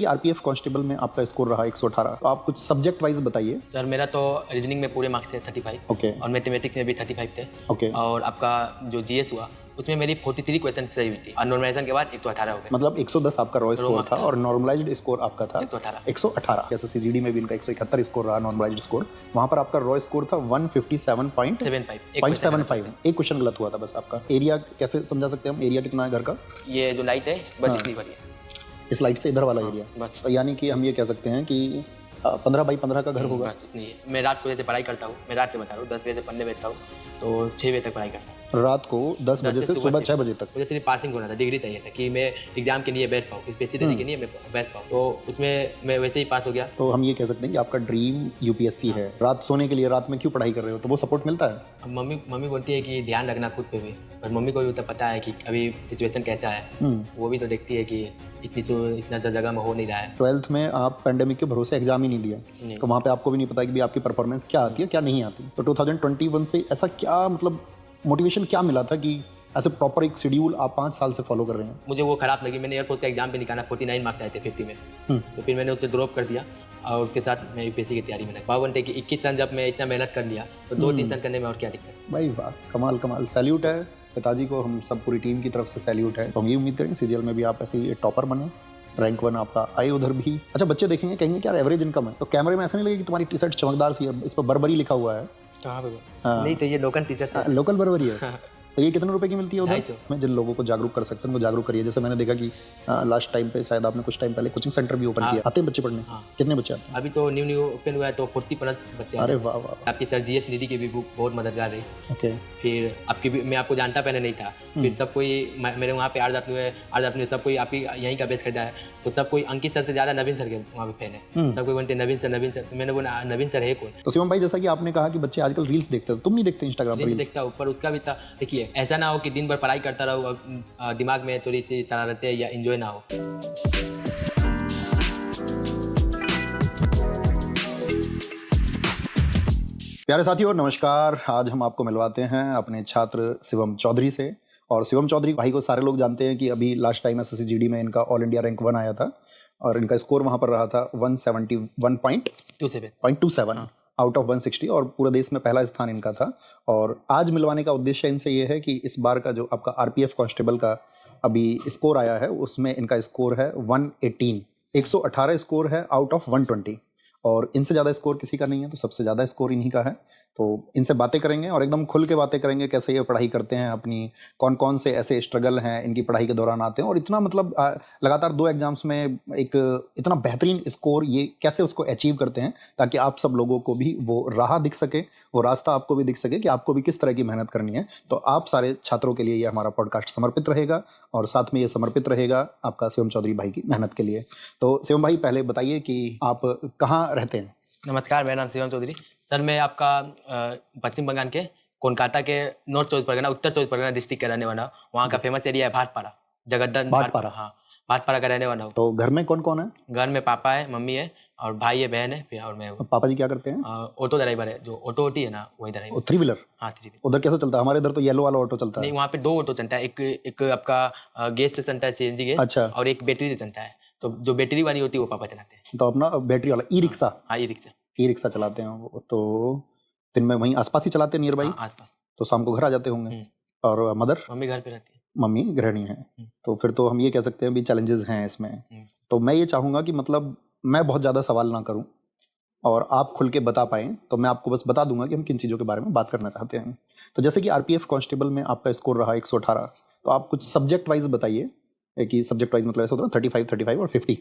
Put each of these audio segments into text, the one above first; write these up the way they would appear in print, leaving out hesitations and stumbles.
कि RPF constable में आपका स्कोर रहा 118, तो आप कुछ सब्जेक्ट वाइज बताइए। सर मेरा तो रीजनिंग में पूरे मार्क्स थे 35। ओके। और मैथमेटिक्स में भी 35 थे। ओके। और आपका जो जीएस हुआ उसमें मेरी 43 क्वेश्चन सही हुई थी और नॉर्मलाइजेशन के बाद 118 हो गए। मतलब 110 आपका रॉ स्कोर था और नॉर्मलाइज्ड स्कोर आपका था 118। जैसे सीजीडी में भी इनका 171 स्कोर रहा नॉर्मलाइज्ड स्कोर, वहां पर आपका रॉ स्कोर था 157.75। एक क्वेश्चन गलत हुआ था बस आपका। एरिया कैसे समझा सकते हैं हम, एरिया कितना है घर का? ये जो लाइट है बस इतनी भरी है, इस लाइट से इधर वाला एरिया बस। तो यानी कि हम ये कह सकते हैं कि 15 बाई 15 का घर होगा। बस इतनी है। मैं रात को जैसे पढ़ाई करता हूँ, मैं रात से बता रहा हूँ 10 बजे से पढ़ने बैठता हूँ तो 6 बजे तक पढ़ाई करता हूँ। रात को 10 बजे से सुबह 6 बजे तक। मुझे सिर्फ पासिंग होना था, डिग्री चाहिए था कि मैं एग्जाम के लिए बैठ पाऊँ, स्पेशली देने के लिए मैं बैठ पाऊँ, तो उसमें मैं वैसे ही पास हो गया। तो हम ये कह सकते हैं कि आपका ड्रीम यूपीएससी है। रात सोने के लिए रात में क्यों पढ़ाई कर रहे हो, तो वो सपोर्ट मिलता है? मम्मी बोलती है कि ध्यान रखना खुद पे भी, पर मम्मी को भी तो पता है कि अभी सिचुएशन कैसा है, वो भी तो देखती है कि इतना जगह में हो नहीं रहा है। 12th में आप पेंडेमिक के भरोसे एग्जाम ही नहीं दिया, तो वहाँ पे आपको भी नहीं पता कि आपकी परफॉर्मेंस क्या आती है क्या नहीं आती। तो 2021 से ऐसा क्या मतलब मोटिवेशन क्या मिला था कि ऐसे प्रॉपर एक शेड्यूल आप 5 साल से फॉलो कर रहे हैं? मुझे वो खराब लगी, मैंने एयरफोर्स का एग्जाम पे निकाला, 49 मार्क्स आए थे 50 में, तो फिर मैंने उसे ड्रॉप कर दिया और उसके साथ मैं यूपीएससी की तैयारी में लगा। पावन थे कि 21 सन जब मैं इतना मेहनत कर लिया तो 2-3 सन करने में और क्या दिक्कत। भाई वाह, कमाल कमाल, सैल्यूट है पिताजी को, हम सब पूरी टीम की तरफ से सैल्यूट है। तो हम ये उम्मीद करेंगे सीजीएल में भी आप ऐसे ही टॉपर बने, रैंक 1 आपका आए उधर भी। अच्छा, बच्चे देखेंगे कहेंगे कि यार एवरेज इनकम है, तो कैमरे में ऐसा नहीं लगेगा कि तुम्हारी टी शर्ट चमकदार सी है, इस पर बर्बरी लिखा हुआ है? कहाँ पे? नहीं तो ये लोकल टीचर था। लोकल बर्बरी है। तो ये कितने रुपए की मिलती है उधर? मैं जिन लोगों को जागरूक कर सकते हैं उनको जागरूक करिए। जैसे मैंने देखा कि लास्ट टाइम पे शायद आपने कुछ टाइम पहले कोचिंग सेंटर भी ओपन किया, आते हैं बच्चे पढ़ने? कितने बच्चे आते हैं? अभी तो न्यू ओपन हुआ है तो 40+ बच्चे। अरे वाह वाह। आपकी सर जीएस निधि की भी बुक बहुत मददगार रही। ओके। फिर आपकी भी, मैं आपको जानता पहले नहीं था, फिर सब कोई मेरे वहाँ पे आर्ज सब कोई आप ही यहीं का बेस खरीदा है, तो सब कोई अंकित सर से ज़्यादा नवीन सर के वहाँ पे फैन है। सब कोई बोलते हैं नवीन सर, तो मैंने बोला नवीन सर है कौन? तो शिवम भाई, जैसा कि आपने कहा कि बच्चे आजकल रील्स देखते हैं, तुम नहीं देखते इंस्टाग्राम पर? देखता हूँ, पर उसका भी था। देखिए ऐसा ना हो कि दिन भर पढ़ाई करता रहूँ और दिमाग में थोड़ी सी शरारतें या एंजॉय ना हो। प्यारे साथियों नमस्कार, आज हम आपको मिलवाते हैं अपने छात्र शिवम चौधरी से। और शिवम चौधरी भाई को सारे लोग जानते हैं कि अभी लास्ट टाइम एसएससी जीडी में इनका ऑल इंडिया रैंक 1 आया था और इनका स्कोर वहां पर रहा था 171.27 आउट ऑफ 160 और पूरे देश में पहला स्थान इनका था। और आज मिलवाने का उद्देश्य इनसे ये है कि इस बार का जो आपका आरपीएफ कांस्टेबल का अभी स्कोर आया है उसमें इनका स्कोर है 118 स्कोर है आउट ऑफ 120 और इनसे ज़्यादा स्कोर किसी का नहीं है, तो सबसे ज़्यादा स्कोर इन्हीं का है। तो इनसे बातें करेंगे और एकदम खुल के बातें करेंगे, कैसे ये पढ़ाई करते हैं अपनी, कौन कौन से ऐसे स्ट्रगल हैं इनकी पढ़ाई के दौरान आते हैं और इतना मतलब लगातार 2 एग्जाम्स में एक इतना बेहतरीन स्कोर ये कैसे उसको अचीव करते हैं, ताकि आप सब लोगों को भी वो राह दिख सके, वो रास्ता आपको भी दिख सके कि आपको भी किस तरह की मेहनत करनी है। तो आप सारे छात्रों के लिए ये हमारा पॉडकास्ट समर्पित रहेगा और साथ में ये समर्पित रहेगा आपका शिवम चौधरी भाई की मेहनत के लिए। तो शिवम भाई पहले बताइए कि आप कहाँ रहते हैं? नमस्कार, मेरा नाम शिवम चौधरी। सर मैं आपका पश्चिम बंगाल के कोलकाता के नॉर्थ 24 परगना, उत्तर 24 परगना डिस्ट्रिक्ट का रहने वाला हूँ। वहाँ का फेमस एरिया है भाटपारा, जगद्दल भाटपारा। हाँ, भाटपारा का रहने वाला हूँ। तो घर में कौन कौन है? घर में पापा है, मम्मी है और भाई है, बहन है, फिर और मैं हूँ। पापा जी क्या करते हैं? ऑटो ड्राइवर है, जो ऑटो होती है ना वही ड्राइवर। 3 व्हीलर? हाँ 3 व्हीलर। उधर कैसा चलता है? हमारे इधर तो येलो वाला ऑटो चलता है। नहीं, वहाँ पे 2 ऑटो चलता है, एक आपका गैस से चलता है, सीएनजी गैस। अच्छा। और एक बैटरी से चलता है, तो जो बैटरी वाली होती है वो पापा चलाते हैं। तो अपना बैटरी वाला ई रिक्शा? हाँ ई रिक्शा चलाते हैं वो। तो दिन में वहीं आसपास ही चलाते हैं, नियर बाई? आसपास। तो शाम को घर आ जाते होंगे। और मदर? मम्मी घर पे रहती है। मम्मी गृहिणी है। तो फिर तो हम ये कह सकते हैं भी चैलेंजेस हैं इसमें। तो मैं ये चाहूँगा कि मतलब मैं बहुत ज़्यादा सवाल ना करूँ और आप खुल के बता पाएँ, तो मैं आपको बस बता दूंगा कि हम किन चीज़ों के बारे में बात करना चाहते हैं। तो जैसे कि आरपीएफ कांस्टेबल में आपका स्कोर रहा 118, तो आप कुछ सब्जेक्ट वाइज बताइए कि सब्जेक्ट वाइज मतलब ऐसा होता है 35 और 50,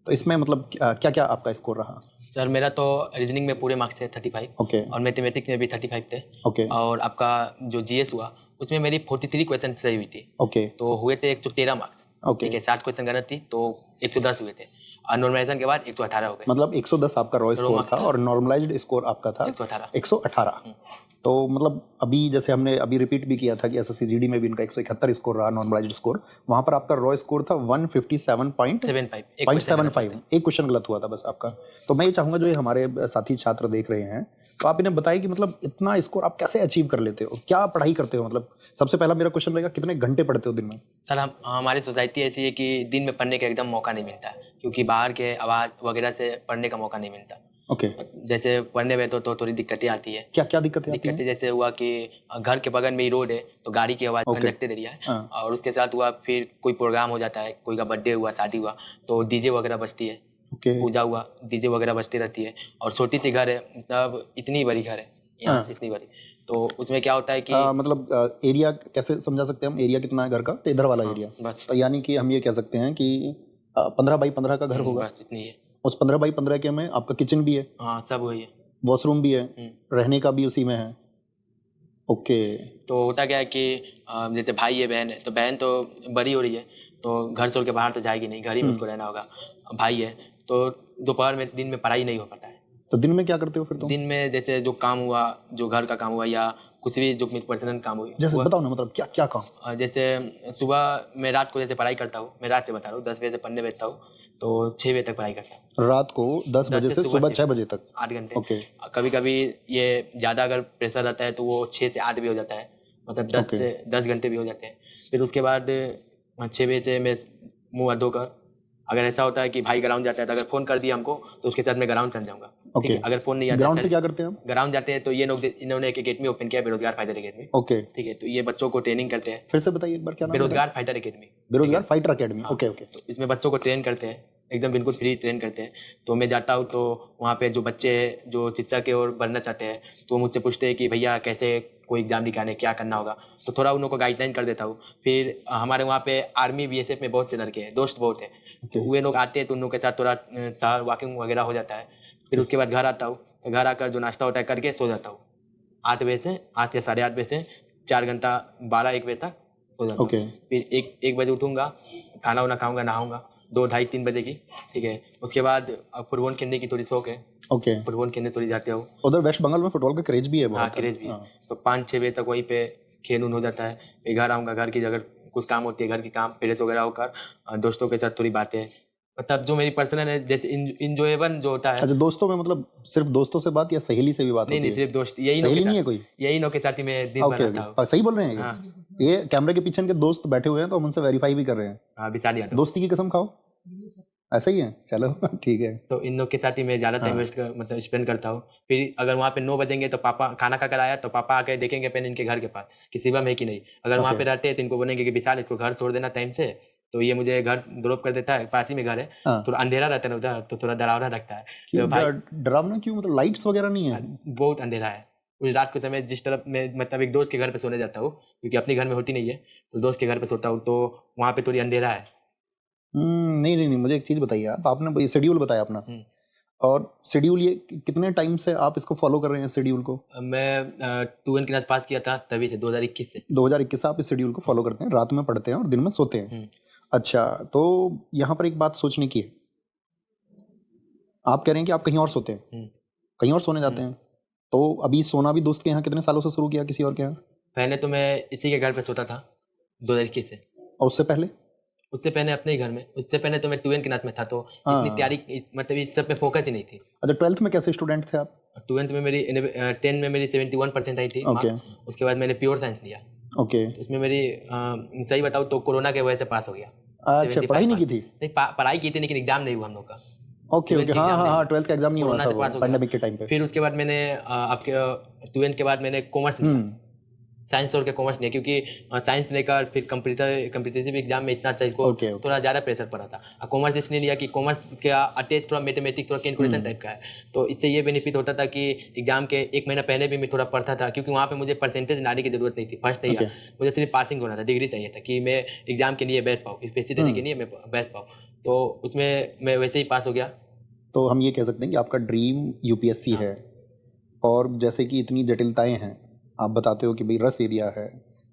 तो इसमें मतलब क्या क्या आपका स्कोर रहा? सर मेरा तो रीजनिंग में पूरे मार्क्स थे 35। ओके। और मैथमेटिक्स में भी 35 थे। ओके। और आपका जो जीएस हुआ उसमें मेरी 43 क्वेश्चन सही हुई थी। ओके। तो हुए थे 113 मार्क्स। ओके। ठीक है, 60 क्वेश्चन गलत थी तो 110 हुए थे और नॉर्मलाइजेशन के बाद 118 हो गए। मतलब 110 आपका रॉ स्कोर था और नॉर्मलाइज्ड स्कोर आपका था 118। तो मतलब अभी जैसे हमने अभी रिपीट भी किया था कि एसएससी जीडी में भी इनका 171 स्कोर रहा नॉर्मलाइज्ड स्कोर, वहां पर आपका रॉ स्कोर था 157.75। एक क्वेश्चन गलत हुआ था बस आपका। तो मैं ये चाहूंगा जो ये हमारे साथी छात्र देख रहे हैं तो आप इन्हें बताइए कि मतलब इतना स्कोर आप कैसे अचीव कर लेते हो, क्या पढ़ाई करते हो? मतलब सबसे पहला मेरा क्वेश्चन रहेगा, कितने घंटे पढ़ते हो दिन में? सर हमारी सोसाइटी ऐसी है कि दिन में पढ़ने का एकदम मौका नहीं मिलता, क्योंकि बाहर के आवाज़ वगैरह से पढ़ने का मौका नहीं मिलता। ओके। जैसे पढ़ने में तो थोड़ी दिक्कतें आती है। क्या क्या दिक्कतें आती हैं? दिक्कतें जैसे हुआ कि घर के बगल में ही रोड है, तो गाड़ी की आवाज़, कंडक्टर एरिया है, और उसके साथ हुआ फिर कोई प्रोग्राम हो जाता है, कोई का बर्थडे हुआ, शादी हुआ, तो डीजे वगैरह बजती है। पूजा हुआ, डीजे वगैरह बजती रहती है। और छोटी सी घर है, मतलब इतनी बड़ी घर है यहाँ से, इतनी बड़ी, तो उसमें क्या होता है कि मतलब एरिया कैसे समझा सकते हैं हम? एरिया कितना है घर का? तो इधर वाला एरिया बस, तो यानी कि हम ये कह सकते हैं कि 15x15 का घर होगा। बस इतनी है। उस 15x15 के में आपका किचन भी है? हाँ, सब वही है। वॉशरूम भी है? रहने का भी उसी में है? ओके। तो होता क्या है कि जैसे भाई है, बहन है, तो बहन तो बड़ी हो रही है, तो घर छोड़ के बाहर तो जाएगी नहीं, घर ही में उसको रहना होगा। भाई है, तो दोपहर में, दिन में पढ़ाई नहीं हो पाता है। तो दिन में क्या करते हो फिर तुम? दिन में जैसे जो काम हुआ, जो घर का काम हुआ, या कुछ भी जो पर्सनल काम हुई, जैसे बताओ ना, मतलब क्या क्या काम? जैसे सुबह मैं रात को जैसे पढ़ाई करता हूँ, मैं रात से बता रहा हूँ, 10 बजे से पढ़ने बैठता हूँ, तो 6 बजे तक पढ़ाई करता हूँ। रात को 10 बजे से सुबह 6 बजे तक? 8 घंटे। ओके। कभी कभी ये ज़्यादा अगर प्रेशर रहता है तो वो 6 से 8 भी हो जाता है, मतलब 10 से 10 घंटे भी हो जाते हैं। फिर उसके बाद 6 बजे से मैं मुँह हाथ धोकर, अगर ऐसा होता है कि भाई ग्राउंड जाता है तो अगर फ़ोन कर दिया हमको तो उसके साथ मैं ग्राउंड चल जाऊँगा। ठीक है, अगर फ़ोन नहीं आता, ग्राउंड पे क्या करते हैं हम? ग्राउंड जाते हैं तो ये लोग, इन्होंने एक एकेडमी ओपन किया है, बेरोजगार फाइटर एकेडमी। ओके। ठीक है, तो ये बच्चों को ट्रेनिंग करते हैं। फिर से बताइए एक बार, क्या नाम है? बेरोजगार फाइटर एकेडमी। बेरोजगार फाइटर एकेडमी। Okay okay. तो इसमें बच्चों को ट्रेन करते हैं, एकदम बिल्कुल फ्री ट्रेन करते हैं। तो मैं जाता हूँ तो वहाँ पे जो बच्चे हैं जो शिक्षा की ओर बढ़ना चाहते हैं, तो मुझसे पूछते हैं कि भैया कैसे कोई एग्जाम निकालने, क्या करना होगा, तो थोड़ा उन लोगों को गाइडलाइन कर देता हूँ। फिर हमारे वहाँ पे आर्मी बीएसएफ में बहुत से लड़के हैं, दोस्त बहुत है, तो वे लोग आते हैं तो उन लोगों के साथ थोड़ा वॉकिंग वगैरह हो जाता है। फिर उसके बाद घर आता हूँ, तो घर आकर जो नाश्ता होता है करके सो जाता हूँ। 8 बजे से, 8 या 8:30 बजे से 4 घंटा, 12-1 बजे तक सो जाता हूँ। फिर 1 बजे उठूँगा, खाना वाना खाऊंगा, नहाऊंगा 2, 2:30-3 बजे की। ठीक है, उसके बाद फुटबॉल खेलने की थोड़ी शौक है। ओके। फुटबॉल खेलने थोड़ी जाते हो। उधर वेस्ट बंगाल में फुटबॉल का क्रेज भी है बहुत। हाँ, क्रेज भी है। तो 5-6 बजे तक वहीं पे खेल हो जाता है। फिर घर आऊँगा, घर की अगर कुछ काम होती है, घर की काम, प्रेस वगैरह होकर दोस्तों के साथ थोड़ी बातें, मतलब जो मेरी पर्सनल है, जैसे इंजॉयबल जो होता है। अच्छा, दोस्तों में मतलब सिर्फ दोस्तों से बात या सहेली से भी बात होती है? नहीं, सिर्फ दोस्त, यही सहेली नहीं है कोई? यही लोग के साथ ही मैं दिन भर रहता हूँ। सही बोल रहे हैं ये कैमरे के पीछे के दोस्त बैठे हुए हैं तो हम उनसे वेरीफाई भी कर रहे हैं। हाँ, विशाल यादव। दोस्ती की कसम खाओ, ऐसा ही है? चलो ठीक है। तो इन लोग के साथ ही मैं ज़्यादा टाइम वेस्ट मतलब स्पेंड करता हूँ। फिर अगर वहाँ पे 9 बजेंगे तो पापा खाना खाकर आया तो पापा आके देखेंगे पेन इनके घर के पास कि शिवम है कि नहीं। अगर वहाँ पे रहते हैं तो इनको बोलेंगे कि विशाल इसको घर छोड़ देना टाइम से, तो ये मुझे घर ड्रॉप कर देता है, पास ही में घर है। थोड़ा अंधेरा रहता है ना उधर, तो थोड़ा डरावना लगता है। तो भाई डरावना क्यों? मतलब लाइट्स वगैरह नहीं है? बहुत अंधेरा है। उस रात के समय जिस तरफ मैं मतलब एक दोस्त के घर पे सोने जाता हूँ, क्योंकि अपने घर में होती नहीं है, तो दोस्त के घर पे सोता हूँ, तो वहाँ पे थोड़ी अंधेरा है। नहीं, मुझे एक चीज़ बताइए आप। आपने शेड्यूल बताया अपना, और शेड्यूल ये कितने टाइम से आप इसको फॉलो कर रहे हैं शेड्यूल को? मैं 2N क्लास पास किया था तभी से, 2021 से। 2021 से आप इस शेड्यूल को फॉलो करते हैं, रात में पढ़ते हैं और दिन में सोते हैं। अच्छा, तो यहाँ पर एक बात सोचने की है। आप कह रहे हैं कि आप कहीं और सोते हैं, कहीं और सोने जाते हैं, तो अभी सोना भी दोस्त के यहाँ कितने सालों से शुरू किया, किसी और के यहाँ? पहले तो मैं इसी के घर पे सोता था 2021 से। और उससे पहले? उससे पहले अपने ही घर में। उससे पहले तो मैं 2N क्लास में था, तो इतनी तैयारी, मतलब इस सब पे फोकस ही नहीं थी। अच्छा, 12th में कैसे स्टूडेंट थे आप? 12th में मेरी 10 में मेरी 71% आई थी। उसके बाद मैंने प्योर साइंस लिया। ओके। तो इसमें मेरी सही बताऊँ तो कोरोना के वजह से पास हो गया। अच्छा, पढ़ाई नहीं की थी? नहीं, पढ़ाई की थी लेकिन एग्जाम नहीं हुआ हम लोग का। ओके, हाँ, 12th का एग्जाम नहीं हुआ था पैंडेमिक के टाइम पे। फिर उसके बाद मैंने आपके 2N के बाद मैंने कॉमर्स लिया। साइंस छोड़ के कॉमर्स लिया, क्योंकि साइंस लेकर फिर कम्पिटिटिव एग्जाम में इतना अच्छा इसको थोड़ा ज़्यादा प्रेशर पड़ा था। कॉमर्स इसलिए लिया कि कॉमर्स का अटैच थोड़ा मैथमेटिक्स, थोड़ा कैलकुलेशन टाइप का है, तो इससे ये बेनिफिट होता था कि एग्जाम के 1 महीना पहले भी मैं थोड़ा पढ़ता था, क्योंकि वहाँ पे मुझे परसेंटेज लाने की जरूरत नहीं थी, फर्स्ट नहीं, मुझे सिर्फ पासिंग होना था, डिग्री चाहिए था कि मैं एग्जाम के लिए बैठ पाऊँ, यूपीएससी देने के लिए मैं बैठ पाऊँ। तो उसमें मैं वैसे ही पास हो गया। तो हम ये कह सकते हैं कि आपका ड्रीम यूपीएससी है, और जैसे कि इतनी जटिलताएं हैं, आप बताते हो कि भाई रस एरिया है,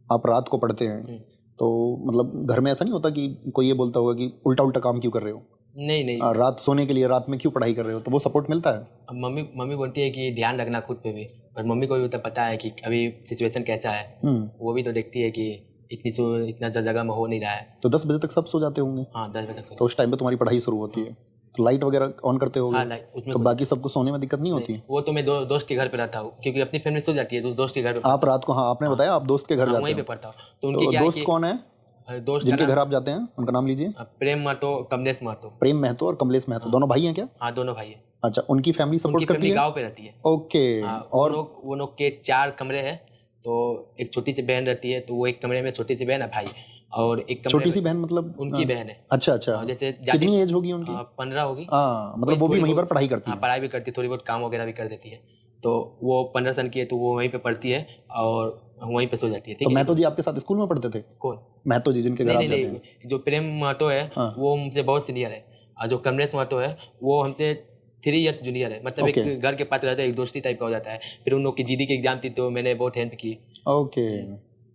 आप रात को पढ़ते हैं, तो मतलब घर में ऐसा नहीं होता कि कोई ये बोलता होगा कि उल्टा काम क्यों कर रहे हो? नहीं, रात सोने के लिए रात में क्यों पढ़ाई कर रहे हो? तो वो सपोर्ट मिलता है? अब मम्मी बोलती है कि ध्यान रखना खुद पे भी, और मम्मी को भी तो पता है कि अभी सिचुएशन कैसा है, वो भी तो देखती है कि इतना जगह में हो नहीं रहा है। तो 10 बजे तक सब सो जाते होंगे? हाँ, 10 बजे तक। तो उस टाइम पे तुम्हारी पढ़ाई शुरू होती है? तो लाइट वगैरह ऑन करते हाँ होगे? लाइट उसमें तो बाकी सबको सोने में दिक्कत नहीं होती? वो तो मैं दोस्त के घर पे रहता हूँ, क्योंकि अपनी फैमिली सो जाती है तो दोस्त के घर पे आप रात को, हाँ आपने हाँ। बताया आप दोस्त के घर हाँ जाते वहीं पे हो, पढ़ता हूँ। तो उनकी तो क्या है दोस्त कि कौन है दोस्त का जिनके घर नाम आप जाते हैं, उनका नाम लीजिए? प्रेम महतो, कमलेश महतो। प्रेम महतो और कमलेश महतो, दोनों भाई हैं क्या? हाँ दोनों भाई है। अच्छा, उनकी फैमिली उनकी सपोर्ट करती फैमिली है? गाँव पे रहती है। ओके। हाँ और वो लोग के 4 कमरे हैं, तो एक छोटी सी बहन रहती है, तो वो एक कमरे में छोटी सी बहन है भाई, और एक कमरे छोटी में सी बहन मतलब उनकी बहन है। अच्छा अच्छा, हाँ, जैसे कितनी एज होगी उनकी? 15 होगी। हाँ मतलब वही वो भी थोड़ी वहीं पर बहुत पढ़ाई करती हाँ है? पढ़ाई भी करती है, थोड़ी बहुत काम वगैरह भी कर देती है। तो वो 15 साल की है, तो वो वहीं पे पढ़ती है और वहीं पे सो जाती है। तो ठीक है। महतो जी आपके साथ स्कूल में पढ़ते थे? कौन? महतो जी जिनके घर आप जाते हैं? नहीं, जो प्रेम महतो है हाँ। वो हमसे बहुत सीनियर है, और जो कमलेश महतो है वो हमसे 3 इयर्स जूनियर है। मतलब ओके। एक घर के पास रहता है, एक दोस्ती टाइप का हो जाता है। फिर उन लोग की जीडी की एग्जाम थी, तो मैंने बहुत हेल्प की। ओके।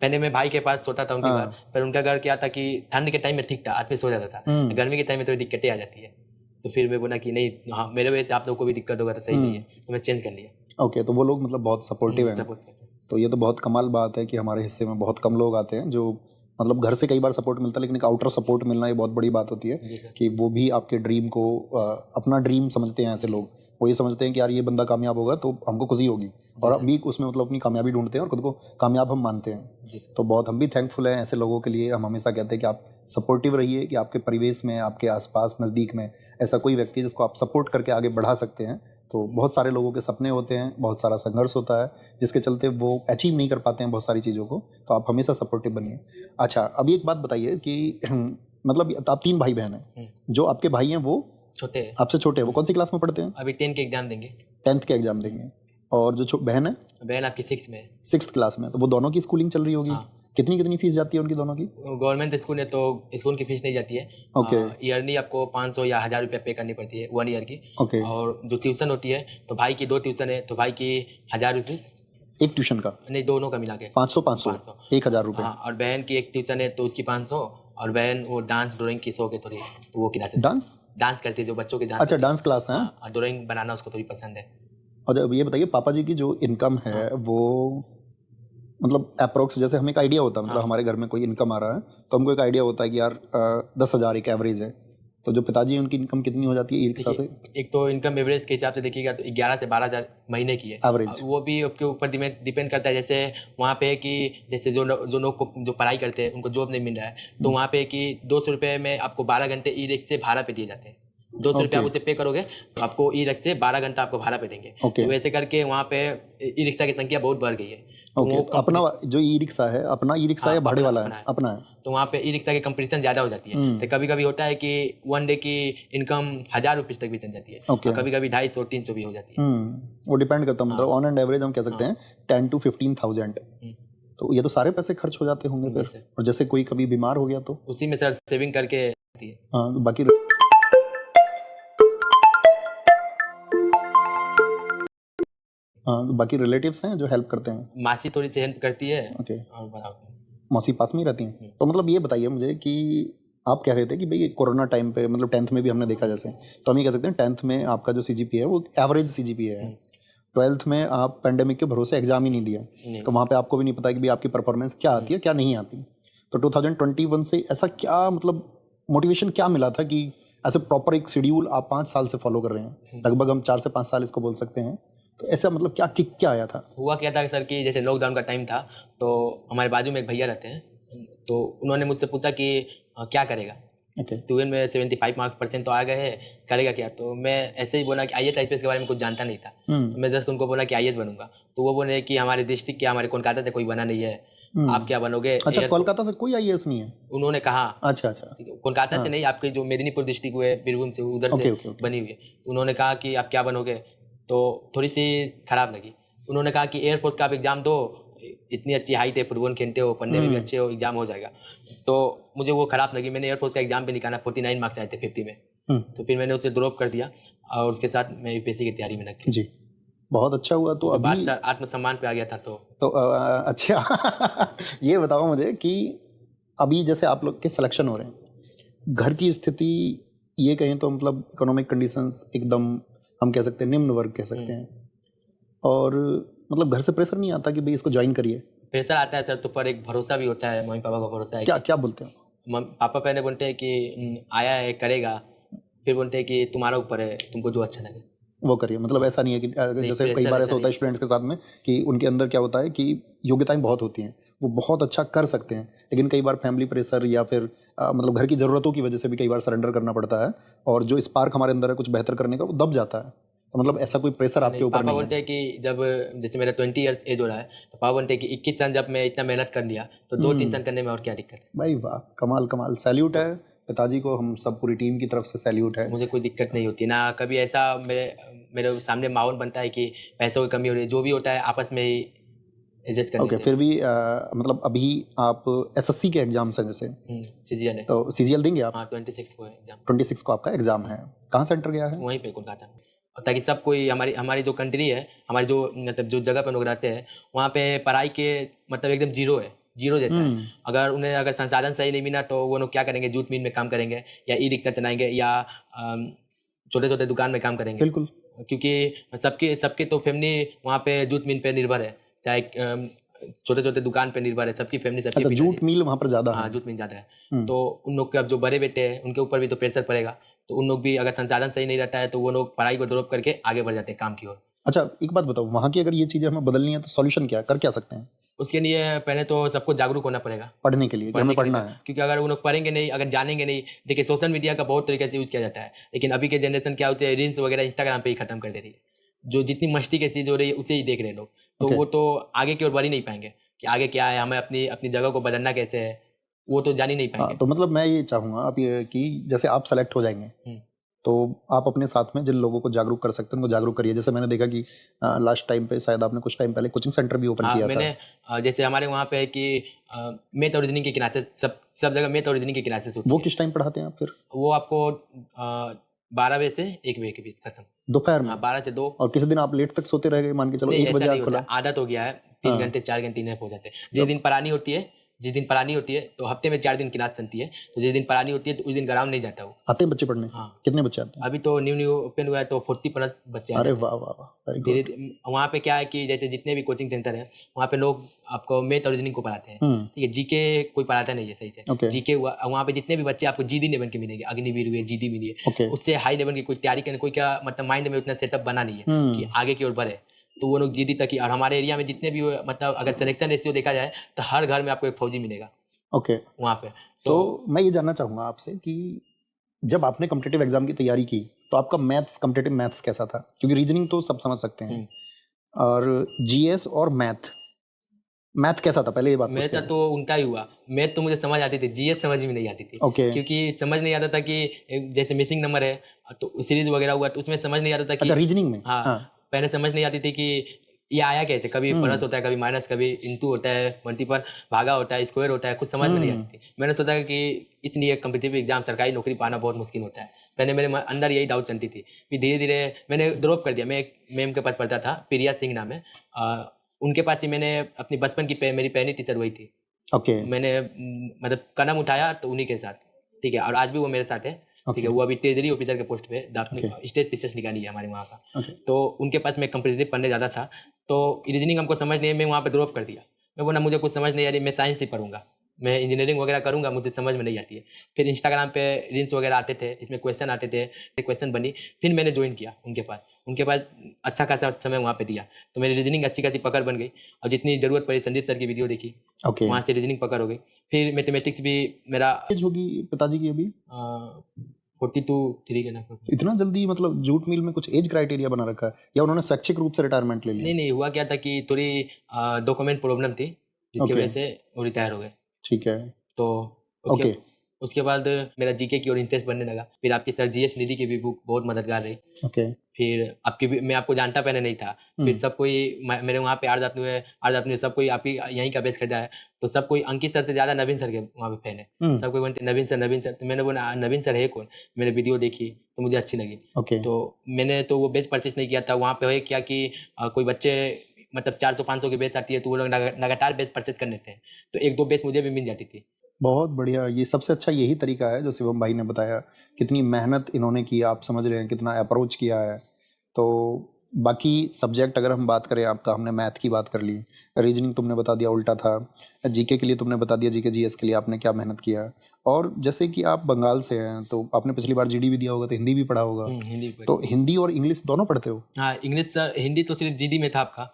पहले मैं भाई के पास सोता था उनके हाँ। घर, पर उनका घर क्या था कि ठंड के टाइम में ठीक था, आदमी सो जाता था, गर्मी के टाइम में थोड़ी दिक्कतें आ जाती है। तो फिर मैं बोला कि नहीं, हाँ मेरे वजह से आप लोग को भी दिक्कत होगा तो सही नहीं है, तो मैं चेंज कर लिया। ओके, तो वो लोग मतलब बहुत सपोर्टिव हैं। सपोर्ट करते हैं। तो ये तो बहुत कमाल बात है कि हमारे हिस्से में बहुत कम लोग आते हैं जो मतलब घर से कई बार सपोर्ट मिलता है, लेकिन एक आउटर सपोर्ट मिलना ये बहुत बड़ी बात होती है जी सर। कि वो भी आपके ड्रीम को अपना ड्रीम समझते हैं। ऐसे लोग वो ये समझते हैं कि यार ये बंदा कामयाब होगा तो हमको खुशी होगी, और सर। अभी उसमें मतलब अपनी कामयाबी ढूंढते हैं और खुद को कामयाब हम मानते हैं। जी सर। तो बहुत हम भी थैंकफुल हैं ऐसे लोगों के लिए। हम हमेशा कहते हैं कि आप सपोर्टिव रहिए, कि आपके परिवेश में, आपके आसपास नज़दीक में ऐसा कोई व्यक्ति है जिसको आप सपोर्ट करके आगे बढ़ा सकते हैं। तो बहुत सारे लोगों के सपने होते हैं, बहुत सारा संघर्ष होता है जिसके चलते वो अचीव नहीं कर पाते हैं बहुत सारी चीज़ों को, तो आप हमेशा सपोर्टिव बनिए। अच्छा, अभी एक बात बताइए कि मतलब आप 3 भाई बहन हैं, जो आपके भाई हैं वो छोटे हैं, आपसे छोटे हैं, वो कौन सी क्लास में पढ़ते हैं? अभी 10 के एग्जाम देंगे। 10th के एग्जाम देंगे। और जो बहन है? बहन आपकी 6 में है। 6th क्लास में, तो वो दोनों की स्कूलिंग चल रही होगी? हाँ। कितनी कितनी फीस जाती है उनकी दोनों की? गवर्नमेंट स्कूल है तो स्कूल की फीस नहीं जाती है। ओके। ईयरली आपको 500 या 1000 रुपया पे करनी पड़ती है 1 ईयर की। ओके। और जो ट्यूशन होती है, तो भाई की 2 ट्यूशन है, तो भाई की 1000 रुपीज़। एक ट्यूशन का? नहीं, दोनों का मिला के 500 500 1000 रुपये। हाँ, और बहन की एक ट्यूशन है तो उसकी 500, और बहन वो डांस ड्राइंग की शौक है थोड़ी, तो वो क्लासेस डांस करती है, जो बच्चों के डांस। अच्छा, डांस क्लास है। और ड्राइंग बनाना उसको थोड़ी पसंद है। और अब ये बताइए, पापा जी की जो इनकम है वो मतलब अप्रोक्स, जैसे हमें एक आइडिया होता है, मतलब हमारे घर में कोई इनकम आ रहा है तो हमको एक आइडिया होता है कि यार 10,000 एक एवरेज है, तो जो पिताजी हैं उनकी इनकम कितनी हो जाती है ई रिक्शा से? एक तो इनकम एवरेज के हिसाब से देखिएगा तो 11 से 12,000 महीने की है एवरेज। वो भी आपके ऊपर डिपेंड करता है। जैसे वहाँ पे कि जैसे जो लोग को जो पढ़ाई करते हैं उनको जॉब नहीं मिल रहा है, तो वहाँ पे कि 200 रुपये में आपको 12 घंटे ई रिक्शा भाड़ा पे दिए जाते हैं। 200 रुपये आप उसे पे करोगे तो आपको ई रिक्शा 12 घंटा आपको भाड़ा पे देंगे। तो वैसे करके वहाँ पे ई रिक्शा की संख्या बहुत बढ़ गई है। ओके, अपना जो ई रिक्शा है, अपना ई रिक्शा या भाड़े वाला है? अपना है। तो वहाँ पे ई रिक्शा की कंपटीशन ज़्यादा हो जाती है। तो कभी कभी होता है कि 1 डे की इनकम 1000 रुपीज़ तक भी चल जाती है, और कभी कभी 250-300 भी हो जाती है। वो डिपेंड करता है, मतलब ऑन एंड एवरेज हम कह सकते हैं 10 to 15,000। तो ये तो सारे पैसे खर्च हो जाते होंगे फिर, और जैसे कोई कभी बीमार हो गया तो उसी में सर सेविंग करके हाँ, बाकी बाकी रिलेटिव्स हैं जो हेल्प करते हैं? मासी थोड़ी सी हेल्प करती है। ओके। और मौसी पास में ही रहती हैं? तो मतलब ये बताइए मुझे कि आप कह रहे थे कि भाई कोरोना टाइम पे, मतलब 10th में भी हमने देखा, जैसे तो हम ये कह सकते हैं 10th में आपका जो CGPA है वो एवरेज CGPA है। 12th में आप पेंडेमिक के भरोसे एग्जाम ही नहीं दिया, तो वहाँ पे आपको भी नहीं पता कि भाई आपकी परफॉर्मेंस क्या आती है क्या नहीं आती। तो 2021 से ऐसा क्या मतलब मोटिवेशन क्या मिला था कि ऐसे प्रॉपर एक शेड्यूल आप 5 साल से फॉलो कर रहे हैं, लगभग हम 4 से 5 साल इसको बोल सकते हैं, तो ऐसा मतलब क्या किक क्या आया था? हुआ क्या था सर कि जैसे लॉकडाउन का टाइम था, तो हमारे बाजू में एक भैया रहते हैं, तो उन्होंने मुझसे पूछा कि क्या करेगा। ओके। 12 में 75 मार्क्स तो आ गए हैं, करेगा क्या? तो मैं ऐसे ही बोला कि IAS IPS के बारे में कुछ जानता नहीं था, तो मैं जस्ट उनको बोला कि IAS बनूंगा। तो वो बोले कि हमारे डिस्ट्रिक्ट के, हमारे कोलकाता से कोई बना नहीं है, आप क्या बनोगे? अच्छा, कोलकाता से कोई IAS नहीं है? उन्होंने कहा। अच्छा अच्छा, कोलकाता से नहीं, आपके जो मेदिनीपुर डिस्ट्रिक्ट हुए, बीरभूम से, उधर से बनी हुई है। उन्होंने कहा कि आप क्या बनोगे, तो थोड़ी सी खराब लगी। उन्होंने कहा कि एयरफोर्स का आप एग्जाम दो, इतनी अच्छी हाइट है, फुटबॉल खेलते हो, पढ़ने में भी अच्छे हो, एग्जाम हो जाएगा। तो मुझे वो खराब लगी। मैंने एयरफोर्स का एग्जाम भी निकाला, 49 मार्क्स आए थे 50 में। तो फिर मैंने उसे ड्रॉप कर दिया और उसके साथ मैं UPSC की तैयारी में लग गया। जी, बहुत अच्छा हुआ। तो अभी बात सर आत्मसम्मान पे आ गया था। तो अच्छा ये बताओ मुझे कि अभी जैसे आप लोग के सिलेक्शन हो रहे हैं, घर की स्थिति ये कहें तो मतलब इकोनॉमिक कंडीशंस एकदम हम कह सकते हैं निम्न वर्ग कह सकते हैं, और मतलब घर से प्रेशर नहीं आता कि भाई इसको ज्वाइन करिए? प्रेशर आता है सर, तो पर एक भरोसा भी होता है, मम्मी पापा का भरोसा है। क्या क्या बोलते हैं पापा पहले बोलते हैं कि आया है करेगा, फिर बोलते हैं कि तुम्हारा ऊपर है, तुमको जो अच्छा लगे वो करिए। मतलब ऐसा नहीं है कि जैसे कई प्रेशर बार ऐसा ऐसा होता है नहीं स्टूडेंट्स के साथ में कि उनके अंदर क्या होता है कि योग्यताएं बहुत होती हैं, वो बहुत अच्छा कर सकते हैं, लेकिन कई बार फैमिली प्रेशर या फिर मतलब घर की ज़रूरतों की वजह से भी कई बार सरेंडर करना पड़ता है, और जो स्पार्क हमारे अंदर है कुछ बेहतर करने का, वो दब जाता है। तो मतलब ऐसा कोई प्रेशर आपके ऊपर पापा नहीं बोलते है? हैं कि जब जैसे मेरा 20 ईयर्स एज हो रहा है, तो पापा बोलते हैं कि 21 साल जब मैं इतना मेहनत कर लिया, तो 2-3 साल करने में और क्या दिक्कत है। भाई वाह, कमाल कमाल, सैल्यूट है पिताजी को, हम सब पूरी टीम की तरफ से सैल्यूट है। मुझे कोई दिक्कत नहीं होती ना, कभी ऐसा मेरे मेरे सामने माहौल बनता है कि पैसों की कमी हो रही है, जो भी होता है आपस में ही एडजस्ट कर ओके, लेते फिर भी मतलब अभी आप एसएससी के एग्जाम्स हैं जैसे, हैं। सीजीएल है। तो सीजीएल देंगे आप? हाँ 26 को है एग्जाम। 26 को आपका एग्जाम है। कहाँ सेंटर गया है? वहीं पे कोलकाता में, और ताकि सब कोई हमारी हमारी जो कंट्री है, हमारी जो मतलब जो जगह पे हम लोग रहते हैं, वहाँ पे पढ़ाई के मतलब एकदम जीरो है, जीरो जैसा है। अगर उन्हें अगर संसाधन सही नहीं मिला तो वो लोग क्या करेंगे, जूट मिल में काम करेंगे या ई रिक्शा चलाएंगे या छोटे छोटे दुकान में काम करेंगे। बिल्कुल। क्योंकि सबके सबके तो फैमिली वहाँ पे जूट मिल पे निर्भर है, चाहे छोटे छोटे दुकान पे निर्भर है, सबकी फैमिली सबकी अच्छा, जूट पिताजी। मिल वहाँ पर ज़्यादा हाँ है। जूट मिल ज़्यादा है, तो उन लोग के अब जो बड़े बेटे हैं उनके ऊपर भी तो प्रेशर पड़ेगा, तो उन लोग भी अगर संसाधन सही नहीं रहता है तो वो लोग पढ़ाई को ड्रॉप करके आगे बढ़ जाते हैं काम की ओर। अच्छा, एक बात बताओ, वहाँ की अगर ये चीज़ें हमें बदलनी है तो सॉल्यूशन क्या है, कर क्या सकते हैं उसके लिए पहले तो सबको जागरूक होना पड़ेगा पढ़ने के लिए, कि हमें पढ़ना है? क्योंकि अगर वो लोग पढ़ेंगे नहीं, अगर जानेंगे नहीं, देखिए सोशल मीडिया का बहुत तरीके से यूज किया जाता है, लेकिन अभी के जनरेशन क्या उसे रील्स वगैरह इंस्टाग्राम पे ही खत्म कर दे रही है। जो जितनी मस्ती की चीज़ हो रही है उसे ही देख रहे हैं लोग, तो Okay. वो तो आगे की ओर बढ़ ही नहीं पाएंगे कि आगे क्या है, हमें अपनी अपनी जगह को बदलना कैसे है, वो तो जान ही नहीं हाँ, पाएंगे। तो मतलब मैं ये चाहूँगा आप ये कि जैसे आप सेलेक्ट हो जाएंगे, तो आप अपने साथ में जिन लोगों को जागरूक कर सकते हैं उनको जागरूक करिए। जैसे मैंने देखा कि लास्ट टाइम पे शायद आपने कुछ टाइम पहले कोचिंग सेंटर भी ओपन हाँ किया मैंने था। जैसे हमारे वहाँ पे है कि मैथ और रीजनिंग की क्लासेस सब जगह मैथ और रीजनिंग की क्लासेस होती वो है। किस टाइम पढ़ाते हैं आप फिर? वो आपको 12 बजे से 1 बजे के बीच खत्म। दोपहर में? हाँ 12 से 2। और किसी दिन आप लेट तक सोते रह गए, मान के चलो नहीं 1 ऐसा बजे नहीं आँख होता, खुला? आदत हो गया है, 3 घंटे 4 घंटे इनफ हो जाते हैं। जिस दिन पढ़ानी होती है तो हफ्ते में 4 दिन क्लास चलती है, तो जिस दिन पढ़ानी होती है तो उस दिन ग्राउंड नहीं जाता हूँ। आते हैं बच्चे पढ़ने? हाँ। कितने बच्चे आते हैं? अभी तो न्यू ओपन हुआ है तो 40+ बच्चे आ अरे जाते हैं। वाह वाह वाह, वेरी धीरे गुड। वहाँ पे क्या है कि जैसे जितने भी कोचिंग सेंटर है वहाँ पे लोग आपको मैथ और रीजनिंग को पढ़ाते हैं, ठीक है, जीके कोई पढ़ाता नहीं है सही से। Okay. जीके वहाँ पे जितने भी बच्चे आपको जीडी लेवल के मिलेंगे, अग्निवीर हुए, जीडी मिली है, Okay. उससे हाई लेवल की कोई तैयारी करने, कोई क्या मतलब माइंड में उतना सेटअप बना नहीं है कि आगे की ओर बढ़े, तो वो लोग जीडी तक ही। और हमारे एरिया में जितने भी मतलब अगर सिलेक्शन रेशियो देखा जाए तो हर घर में आपको एक फौजी मिलेगा ओके। वहाँ पे। तो मैं ये जानना चाहूँगा आपसे कि जब आपने कॉम्पिटिटिव एग्जाम की तैयारी की तो आपका मैथ्स, कॉम्पिटिटिव मैथ्स कैसा था? क्योंकि रीजनिंग तो सब समझ सकते हैं, और जीएस और मैथ कैसा था, पहले ये बात पूछते मेरा हैं। तो उल्टा ही हुआ, मैथ तो मुझे समझ आती थी, जीएस समझ में नहीं आती थी। Okay. क्योंकि समझ नहीं आता था कि जैसे मिसिंग नंबर है तो सीरीज वगैरह हुआ तो उसमें समझ नहीं आता था कि अच्छा, रीजनिंग में? हाँ, पहले समझ नहीं आती थी कि ये आया कैसे, कभी प्लस होता है, कभी माइनस, कभी इंटू होता है, मल्टीपल भागा होता है, स्क्वायर होता है, कुछ समझ में नहीं आती थी। मैंने सोचा कि इसलिए कॉम्पिटिटिव एग्जाम, सरकारी नौकरी पाना बहुत मुश्किल होता है, पहले मेरे अंदर यही डाउट चलती थी। फिर धीरे धीरे मैंने ड्रॉप कर दिया। मैं एक मैम के पास पढ़ता था, प्रिया सिंह नाम है, उनके पास ही मैंने अपनी बचपन की मेरी पहली टीचर वही थी। ओके। मैंने मतलब कदम उठाया तो उन्हीं के साथ, ठीक है, और आज भी वो मेरे साथ है, ठीक है। वो अभी ट्रेजरी ऑफिसर के पोस्ट पे स्टेट पीसीएस निकाली है हमारे वहाँ का। तो उनके पास मैं कंपटीटिव पढ़ने जाता था, तो रीजनिंग हमको समझ नहीं है, मैं वहाँ पे ड्रॉप कर दिया। मैं बोला मुझे कुछ समझ नहीं आ रही, मैं साइंस ही पढ़ूंगा, मैं इंजीनियरिंग वगैरह करूंगा, मुझे समझ में नहीं आती है। फिर इंस्टाग्राम पे रील्स वगैरह आते थे, इसमें क्वेश्चन आते थे, क्वेश्चन बनी, फिर मैंने ज्वाइन किया उनके पास अच्छा खासा समय वहाँ पे दिया, तो मेरी रीजनिंग अच्छी खासी पकड़ बन गई। और जितनी जरूरत पड़ी संदीप सर की वीडियो देखी, वहाँ से रीजनिंग पकड़ हो गई। फिर मैथमेटिक्स भी मेरा एज होगी पिताजी की अभी? 42-3 के ना। इतना जल्दी, मतलब जूट मिल में कुछ एज क्राइटेरिया बना रखा है या उन्होंने स्वैच्छिक रूप से रिटायरमेंट ले लिया? नहीं, हुआ क्या था कि थोड़ी डॉक्यूमेंट प्रॉब्लम थी, जिसकी वजह से वो रिटायर हो गए। ठीक है। तो उसके बाद मेरा जीके की ओर इंटरेस्ट बनने लगा। फिर आपकी सर जीएस निधि की भी बुक बहुत मददगार रही। फिर आपकी भी, मैं आपको जानता पहले नहीं था, फिर सब कोई मेरे वहाँ पे आर्ज सब कोई आपकी यहीं का बेस खरीदा है, तो सब कोई अंकित सर से ज्यादा नवीन सर के वहाँ पे फैन है। सब कोई बोलते नवीन सर। तो मैंने बोला नवीन सर है कौन, मैंने वीडियो देखी तो मुझे अच्छी लगी। तो मैंने तो वो बेस परचेज नहीं किया था। वहाँ पे क्या कि कोई बच्चे मतलब 400-500 की बेस आती है तो वो लोग लगातार बेस परचेज कर लेते हैं, तो 1-2 बेस मुझे भी मिल जाती थी। बहुत बढ़िया, ये सबसे अच्छा यही तरीका है जो शिवम भाई ने बताया। कितनी मेहनत इन्होंने की, आप समझ रहे हैं, कितना अप्रोच किया है। तो बाकी सब्जेक्ट अगर हम बात करें आपका, हमने मैथ की बात कर ली, रीजनिंग तुमने बता दिया उल्टा था, जीके के लिए तुमने बता दिया, जीके जीएस के लिए आपने क्या मेहनत किया। और जैसे कि आप बंगाल से हैं तो आपने पिछली बार जीडी भी दिया होगा, तो हिंदी भी पढ़ा होगा। हिंदी तो हिंदी और इंग्लिश दोनों पढ़ते हो? हाँ, इंग्लिश सर, हिंदी तो सिर्फ जीडी में था आपका,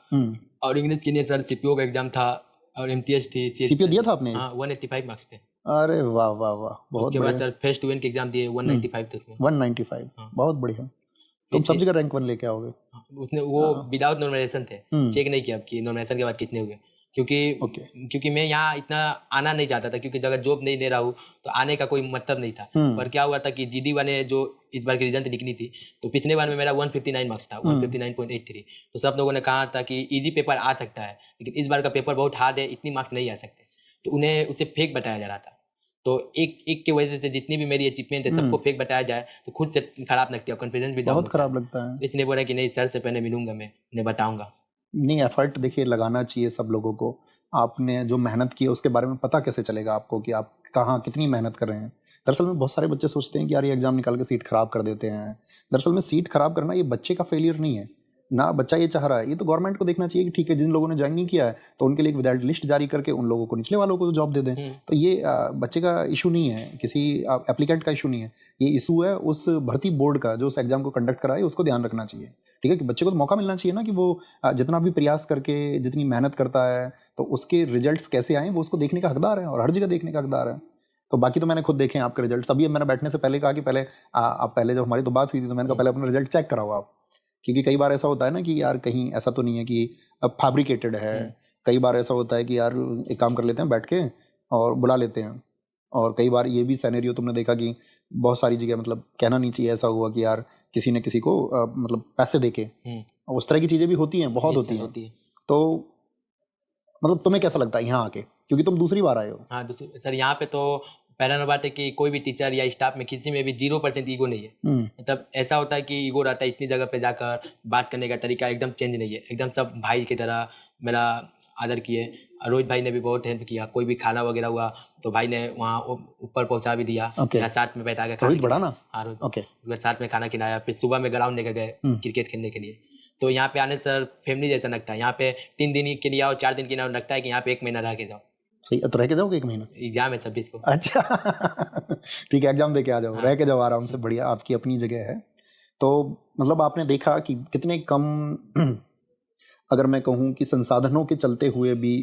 और इंग्लिश के लिए सर सीपीओ का एग्जाम था और एमटीएस थी। सीपीओ दिया था आपने? हाँ, 185 मार्क्स थे। अरे वाह वाह वाह, बहुत उसके बाद सर फेस टू के एग्जाम दिए, 195 थे उसमें। 195, बहुत बढ़िया। तुम सब जगह रैंक 1 लेके आओगे। उसने वो विदाउट नॉर्मलाइजेशन थे, चेक नहीं किया कि नॉर्मलाइजेशन के बाद कितने हुए, क्योंकि मैं यहाँ इतना आना नहीं चाहता था, क्योंकि अगर जॉब नहीं ले रहा हूँ तो आने का कोई मतलब नहीं था। पर क्या हुआ था कि जीडी वाले जो इस बार की रिजल्ट निकली थी, तो पिछले बार में मेरा 159 मार्क्स था, 159.83। तो सब लोगों ने कहा था कि इजी पेपर आ सकता है, लेकिन इस बार का पेपर बहुत हार्ड है, इतनी मार्क्स नहीं आ सकते। तो उन्हें उसे फेक बताया जा रहा था। तो एक की वजह से जितनी भी मेरी अचीवमेंट है सबको फेक बताया जाए तो खुद से खराब लगती है, कॉन्फिडेंस भी बहुत खराब लगता है। इसलिए बोला कि नहीं सर से पहले मिलूंगा, मैं उन्हें बताऊंगा। नहीं, एफर्ट देखिए लगाना चाहिए सब लोगों को। आपने जो मेहनत की है उसके बारे में पता कैसे चलेगा आपको कि आप कहाँ कितनी मेहनत कर रहे हैं। दरअसल में बहुत सारे बच्चे सोचते हैं कि यार ये एग्जाम निकाल के सीट खराब कर देते हैं। दरअसल में सीट खराब करना ये बच्चे का फेलियर नहीं है ना, बच्चा ये चाह रहा है। ये तो गवर्नमेंट को देखना चाहिए कि ठीक है, जिन लोगों ने ज्वाइन नहीं किया है तो उनके लिए एक विदाउट लिस्ट जारी करके उन लोगों को, निचले वालों को जॉब दे दें। तो ये बच्चे का इशू नहीं है, किसी एप्लीकेंट का इशू नहीं है। ये इशू है उस भर्ती बोर्ड का जो उस एग्जाम को कंडक्ट कराए, उसको ध्यान रखना चाहिए। ठीक है, कि बच्चे को तो मौका मिलना चाहिए ना कि वो जितना भी प्रयास करके जितनी मेहनत करता है तो उसके रिजल्ट्स कैसे आए वो उसको देखने का हकदार है, और हर जगह देखने का हकदार है। तो बाकी तो मैंने खुद देखे हैं आपके रिजल्ट। अभी मैंने बैठने से पहले कहा कि पहले आप पहले जब हमारी तो बात हुई थी तो मैंने कहा पहले अपना रिजल्ट चेक कराओ आप, क्योंकि कई बार ऐसा होता है ना कि यार कहीं ऐसा तो नहीं है कि फैब्रिकेटेड है। कई बार ऐसा होता है कि यार एक काम कर लेते हैं बैठ के और बुला लेते हैं। और कई बार ये भी सिनेरियो तुमने देखा कि बहुत सारी जगह, मतलब कहना नहीं चाहिए, ऐसा हुआ कि यार किसी ने किसी को मतलब पैसे देके, उस तरह की चीजें भी होती हैं, बहुत होती हैं। तो मतलब तुम्हें कैसा लगता है यहाँ आके, क्योंकि तुम दूसरी बार आए हो? हाँ, दूसरी सर, यहाँ पे तो पहला नंबर बात है कि कोई भी टीचर या स्टाफ में किसी में भी 0% ईगो नहीं है। मतलब ऐसा होता है कि ईगो रहता है, इतनी जगह पे जाकर बात करने का तरीका एकदम चेंज नहीं है, एकदम सब भाई की तरह मेरा आदर किए। रोहित भाई ने भी बहुत हेल्प किया, कोई भी खाना वगैरह हुआ तो भाई ने वहाँ ऊपर पहुँचा भी दिया, साथ में बैठा के। रोहित बड़ा ना? हाँ, रोहित साथ में खाना खिलाया, फिर सुबह में ग्राउंड लेकर गए क्रिकेट खेलने के लिए। तो यहाँ पे आने सर फैमिली जैसा लगता है। यहाँ पे 3 दिन के लिए आओ, 4 दिन के लिए लगता है कि यहाँ पे 1 महीना रह के जाओ। सही, तो रह के जाओगे 1 महीना? एग्जाम है 26 को। अच्छा ठीक है, एग्जाम दे के आ जाओ। रह के जाओ आराम से, बढ़िया, आपकी अपनी जगह है। तो मतलब आपने देखा कि कितने कम अगर मैं कहूँ कि संसाधनों के चलते हुए भी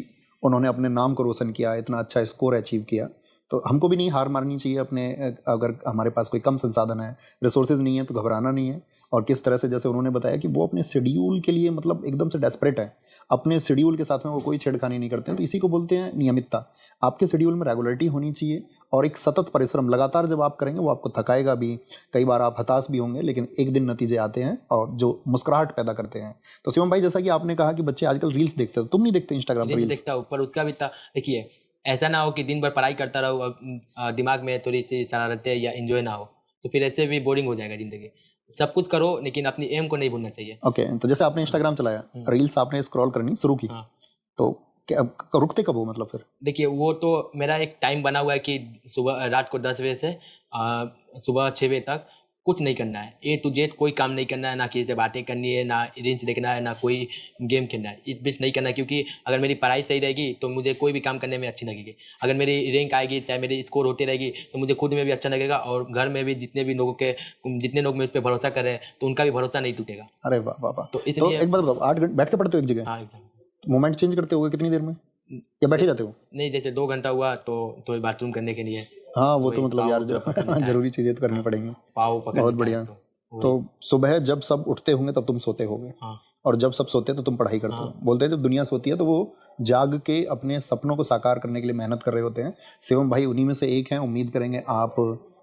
उन्होंने अपने नाम को रोशन किया, इतना अच्छा स्कोर अचीव किया। तो हमको भी नहीं हार मारनी चाहिए अपने, अगर हमारे पास कोई कम संसाधन है, रिसोर्सेज नहीं है, तो घबराना नहीं है। और किस तरह से, जैसे उन्होंने बताया कि वो अपने शेड्यूल के लिए मतलब एकदम से डेस्परेट है, अपने शेड्यूल के साथ में वो कोई छेड़खानी नहीं करते हैं। तो इसी को बोलते हैं नियमितता। आपके शेड्यूल में रेगुलरिटी होनी चाहिए और एक सतत परिश्रम लगातार जब आप करेंगे वो आपको थकाएगा भी, कई बार आप हताश भी होंगे, लेकिन एक दिन नतीजे आते हैं और जो मुस्कुराहट पैदा करते हैं। तो शिवम भाई, जैसा कि आपने कहा कि बच्चे आजकल रील्स देखते हो, तुम नहीं देखते इंस्टाग्राम पर रील्स? देखता हूँ, पर उसका भी देखिए, ऐसा ना हो कि दिन भर पढ़ाई करता रहो, दिमाग में थोड़ी सी शरारतें या एंजॉय ना हो, तो फिर ऐसे भी बोरिंग हो जाएगा जिंदगी। सब कुछ करो लेकिन अपनी एम को नहीं भूलना चाहिए। ओके, तो जैसे आपने इंस्टाग्राम चलाया, रील्स आपने स्क्रॉल करनी शुरू की, तो रुकते कब हो मतलब फिर? देखिए, वो तो मेरा एक टाइम बना हुआ है कि सुबह रात को 10 बजे से सुबह 6 बजे तक कुछ नहीं करना है, A to Z कोई काम नहीं करना है, ना किसी से बातें करनी है, ना रील्स देखना है, ना कोई गेम खेलना है, इस बीच नहीं करना है। क्योंकि अगर मेरी पढ़ाई सही रहेगी तो मुझे कोई भी काम करने में अच्छी लगेगी। अगर मेरी रैंक आएगी, चाहे मेरी स्कोर होती रहेगी, तो मुझे खुद में भी अच्छा लगेगा और घर में भी जितने लोग मेरे पे भरोसा कर रहे हैं तो उनका भी भरोसा नहीं टूटेगा। अरे वाह वाह वाह। तो इसलिए एक बात बताओ, 8 घंटे बैठ के पढ़ते हो एक जगह? हाँ, मोमेंट चेंज करते हो कितनी देर में, या बैठे रहते हो? नहीं, जैसे 2 घंटा हुआ तो बाथरूम करने के लिए। हाँ, वो तो मतलब यार जरूरी चीजें तो करनी पड़ेंगी। पाव पकड़ना। बहुत बढ़िया। तो सुबह जब सब उठते होंगे तब तुम सोते होगे, और जब सब सोते हैं तो तुम पढ़ाई करते हो। बोलते हैं जब दुनिया सोती है तो वो जाग के अपने सपनों को साकार करने के लिए मेहनत कर रहे होते हैं। शिवम भाई उन्हीं में से एक हैं। उम्मीद करेंगे आप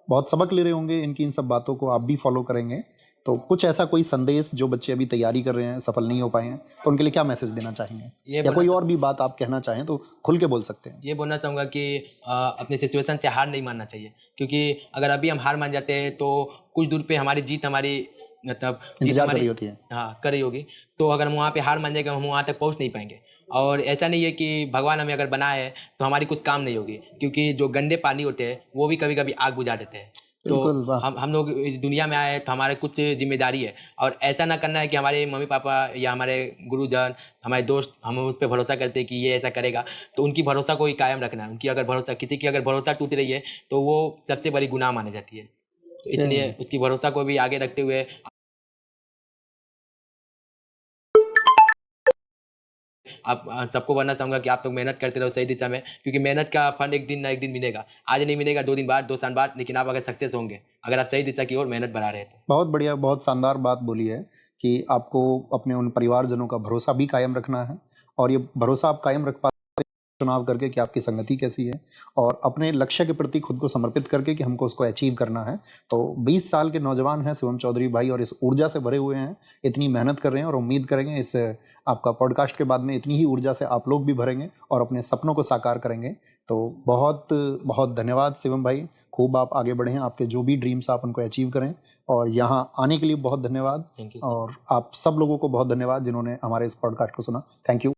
बहुत सबक ले रहे होंगे इनकी, इन सब बातों को आप भी फॉलो करेंगे। तो कुछ ऐसा कोई संदेश, जो बच्चे अभी तैयारी कर रहे हैं, सफल नहीं हो पाए हैं, तो उनके लिए क्या मैसेज देना चाहेंगे, या कोई और भी बात आप कहना चाहें तो खुल के बोल सकते हैं? ये बोलना चाहूँगा कि अपने सिचुएशन से हार नहीं मानना चाहिए, क्योंकि अगर अभी हम हार मान जाते हैं तो कुछ दूर पे हमारी जीत मतलब इंतजार कर रही होती है। हाँ, कर रही होगी। तो अगर हम वहाँ पे हार मान जाएंगे, हम वहाँ तक पहुँच नहीं पाएंगे। और ऐसा नहीं है कि भगवान हमें अगर बनाए है तो हमारी कुछ काम नहीं होगी, क्योंकि जो गंदे पानी होते हैं वो भी कभी कभी आग बुझा देते हैं। तो बिल्कुल, वाह! हम लोग इस दुनिया में आए हैं तो हमारे कुछ जिम्मेदारी है, और ऐसा ना करना है कि हमारे मम्मी पापा या हमारे गुरुजन, हमारे दोस्त, हम उस पे भरोसा करते हैं कि ये ऐसा करेगा, तो उनकी भरोसा को ही कायम रखना है। उनकी अगर भरोसा, किसी की अगर भरोसा टूट रही है तो वो सबसे बड़ी गुनाह मानी जाती है। तो इसलिए उसकी भरोसा को भी आगे रखते हुए आप सबको बोलना चाहूँगा कि आप लोग मेहनत करते रहो सही दिशा में, क्योंकि मेहनत का फल एक दिन ना एक दिन मिलेगा। आज नहीं मिलेगा, 2 दिन बाद, 2 साल बाद, लेकिन आप अगर सक्सेस होंगे, अगर आप सही दिशा की ओर मेहनत बढ़ा रहे हैं तो। बहुत बढ़िया, बहुत शानदार बात बोली है कि आपको अपने उन परिवारजनों का भरोसा भी कायम रखना है और ये भरोसा आप कायम रख पाते चुनाव करके कि आपकी संगति कैसी है और अपने लक्ष्य के प्रति खुद को समर्पित करके कि हमको उसको अचीव करना है। तो 20 साल के नौजवान हैं शिवम चौधरी भाई और इस ऊर्जा से भरे हुए हैं, इतनी मेहनत कर रहे हैं और उम्मीद करेंगे इस आपका पॉडकास्ट के बाद में इतनी ही ऊर्जा से आप लोग भी भरेंगे और अपने सपनों को साकार करेंगे। तो बहुत बहुत धन्यवाद शिवम भाई, खूब आप आगे बढ़ें, आपके जो भी ड्रीम्स आप उनको अचीव करें और यहाँ आने के लिए बहुत धन्यवाद थैंक यू सर। और आप सब लोगों को बहुत धन्यवाद जिन्होंने हमारे इस पॉडकास्ट को सुना। Thank you.